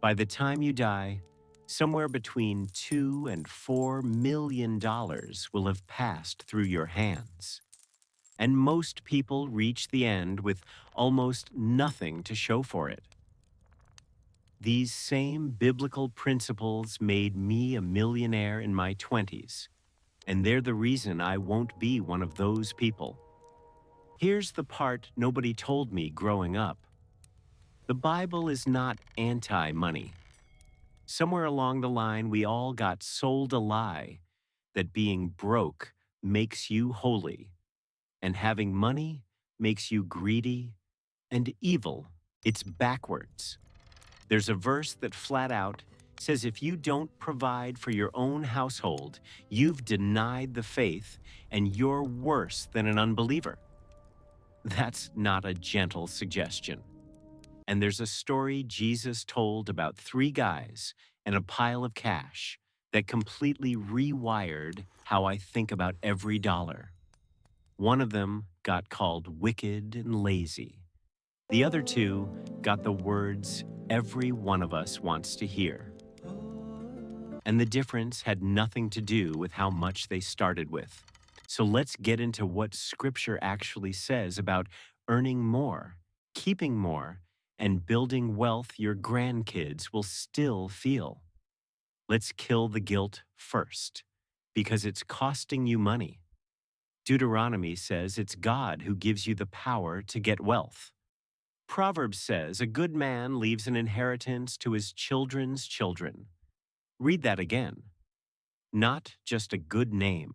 By the time you die, somewhere between $2 and $4 million will have passed through your hands. And most people reach the end with almost nothing to show for it. These same biblical principles made me a millionaire in my 20s, and they're the reason I won't be one of those people. Here's the part nobody told me growing up. The Bible is not anti-money. Somewhere along the line, we all got sold a lie that being broke makes you holy, and having money makes you greedy and evil. It's backwards. There's a verse that flat out says if you don't provide for your own household, you've denied the faith and you're worse than an unbeliever. That's not a gentle suggestion. And there's a story Jesus told about three guys and a pile of cash that completely rewired how I think about every dollar. One of them got called wicked and lazy. The other two got the words every one of us wants to hear. And the difference had nothing to do with how much they started with. So let's get into what Scripture actually says about earning more, keeping more, and building wealth your grandkids will still feel. Let's kill the guilt first, because it's costing you money. Deuteronomy says it's God who gives you the power to get wealth. Proverbs says a good man leaves an inheritance to his children's children. Read that again. Not just a good name,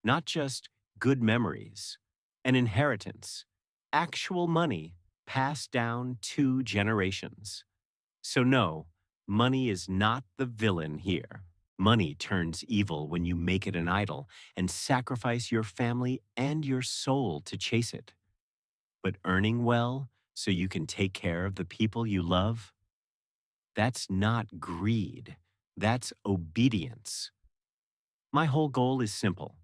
not just good memories, an inheritance, actual money passed down 2 generations. So no, money is not the villain here. Money turns evil when you make it an idol and sacrifice your family and your soul to chase it. But earning well so you can take care of the people you love, that's not greed, that's obedience. My whole goal is simple.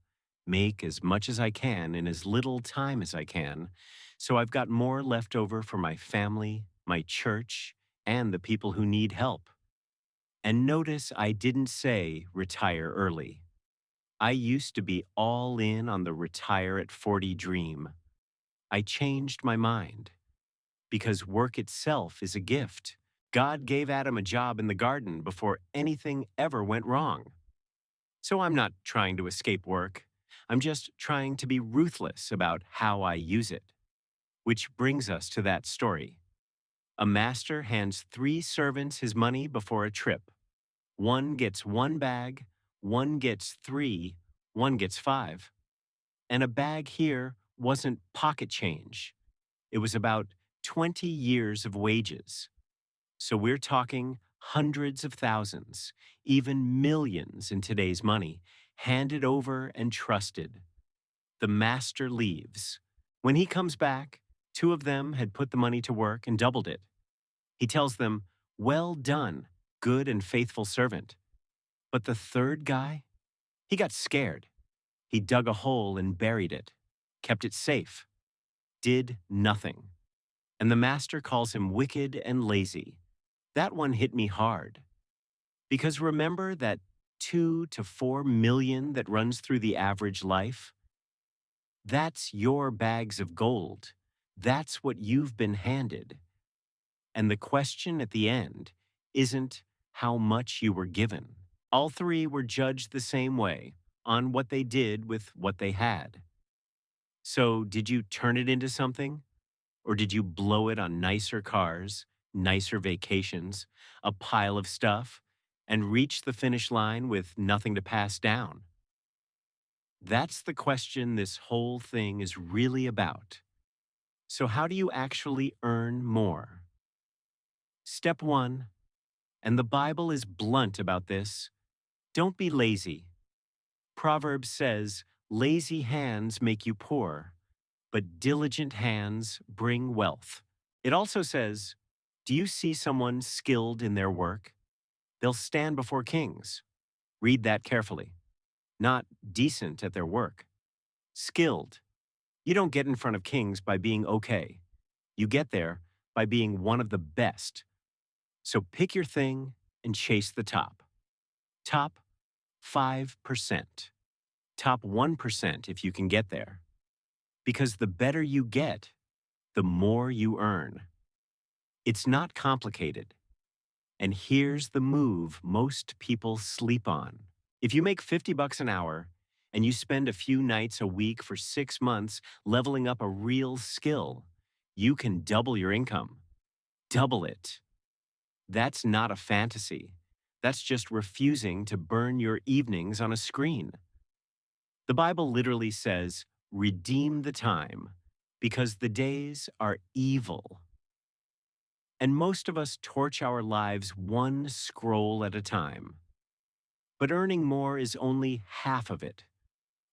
Make as much as I can in as little time as I can, so I've got more left over for my family, my church, and the people who need help. And notice I didn't say retire early. I used to be all in on the retire at 40 dream. I changed my mind because work itself is a gift. God gave Adam a job in the garden before anything ever went wrong. So I'm not trying to escape work. I'm just trying to be ruthless about how I use it. Which brings us to that story. A master hands 3 servants his money before a trip. One gets 1 bag, one gets 3, one gets 5. And a bag here wasn't pocket change. It was about 20 years of wages. So we're talking hundreds of thousands, even millions in today's money, handed over and trusted. The master leaves. When he comes back, 2 of them had put the money to work and doubled it. He tells them, "Well done, good and faithful servant." But the third guy, he got scared. He dug a hole and buried it, kept it safe, did nothing. And the master calls him wicked and lazy. That one hit me hard. Because remember that 2 to 4 million that runs through the average life? That's your bags of gold. That's what you've been handed. And the question at the end isn't how much you were given. All 3 were judged the same way on what they did with what they had. So did you turn it into something? Or did you blow it on nicer cars, nicer vacations, a pile of stuff, and reach the finish line with nothing to pass down? That's the question this whole thing is really about. So how do you actually earn more? Step 1, and the Bible is blunt about this, don't be lazy. Proverbs says, lazy hands make you poor, but diligent hands bring wealth. It also says, do you see someone skilled in their work? They'll stand before kings. Read that carefully. Not decent at their work. Skilled. You don't get in front of kings by being okay. You get there by being one of the best. So pick your thing and chase the top. Top 5%. Top 1% if you can get there. Because the better you get, the more you earn. It's not complicated. And here's the move most people sleep on. If you make 50 bucks an hour and you spend a few nights a week for 6 months leveling up a real skill, you can double your income. Double it. That's not a fantasy. That's just refusing to burn your evenings on a screen. The Bible literally says, redeem the time, because the days are evil. And most of us torch our lives one scroll at a time. But earning more is only half of it.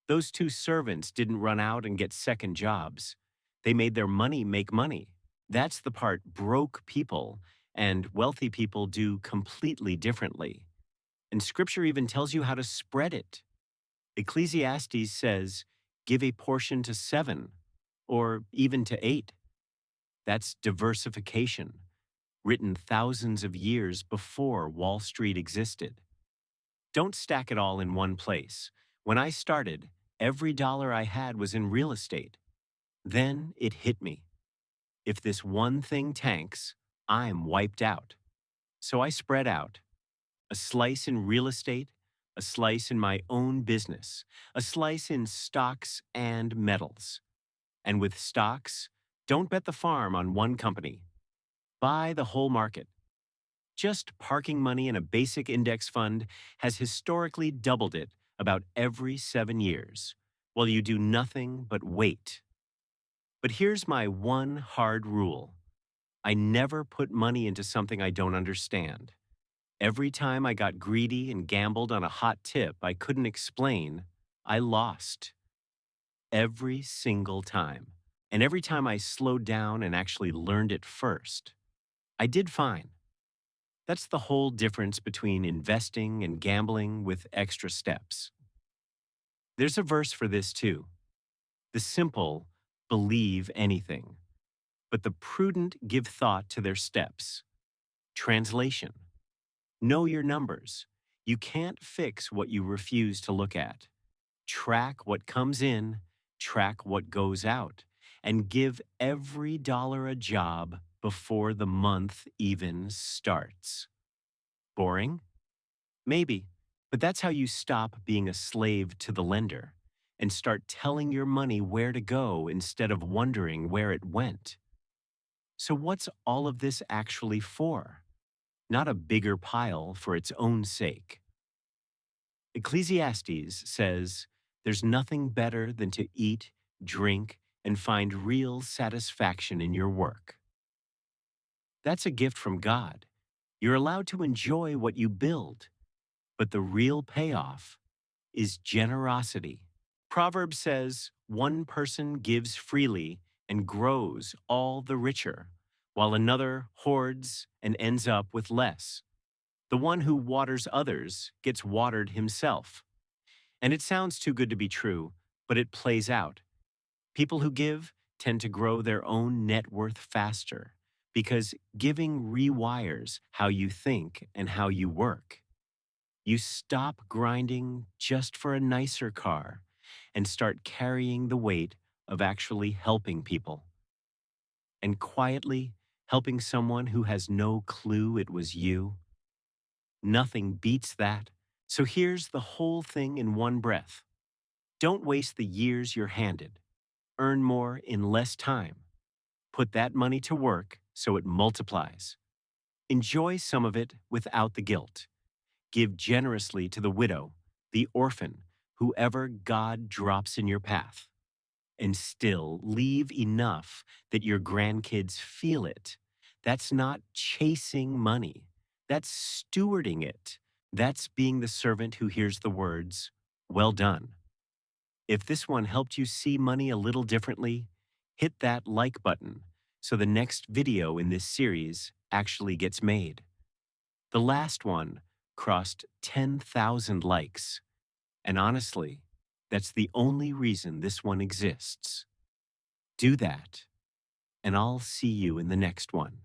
Those two servants didn't run out and get second jobs. They made their money make money. That's the part broke people and wealthy people do completely differently. And Scripture even tells you how to spread it. Ecclesiastes says, give a portion to 7 or even to 8. That's diversification, written thousands of years before Wall Street existed. Don't stack it all in one place. When I started, every dollar I had was in real estate. Then it hit me. If this one thing tanks, I'm wiped out. So I spread out. A slice in real estate, a slice in my own business, a slice in stocks and metals. And with stocks, don't bet the farm on one company. Buy the whole market. Just parking money in a basic index fund has historically doubled it about every 7 years, while you do nothing but wait. But here's my one hard rule. I never put money into something I don't understand. Every time I got greedy and gambled on a hot tip I couldn't explain, I lost. Every single time. And every time I slowed down and actually learned it first, I did fine. That's the whole difference between investing and gambling with extra steps. There's a verse for this too. The simple believe anything, but the prudent give thought to their steps. Translation: know your numbers. You can't fix what you refuse to look at. Track what comes in, track what goes out, and give every dollar a job before the month even starts. Boring? Maybe, but that's how you stop being a slave to the lender and start telling your money where to go instead of wondering where it went. So what's all of this actually for? Not a bigger pile for its own sake. Ecclesiastes says, there's nothing better than to eat, drink, and find real satisfaction in your work. That's a gift from God. You're allowed to enjoy what you build, but the real payoff is generosity. Proverbs says, one person gives freely and grows all the richer, while another hoards and ends up with less. The one who waters others gets watered himself. And it sounds too good to be true, but it plays out. People who give tend to grow their own net worth faster because giving rewires how you think and how you work. You stop grinding just for a nicer car and start carrying the weight of actually helping people. And quietly helping someone who has no clue it was you. Nothing beats that. So here's the whole thing in one breath. Don't waste the years you're handed. Earn more in less time. Put that money to work so it multiplies. Enjoy some of it without the guilt. Give generously to the widow, the orphan, whoever God drops in your path. And still leave enough that your grandkids feel it. That's not chasing money. That's stewarding it. That's being the servant who hears the words, well done. If this one helped you see money a little differently, hit that like button so the next video in this series actually gets made. The last one crossed 10,000 likes. And honestly, that's the only reason this one exists. Do that, and I'll see you in the next one.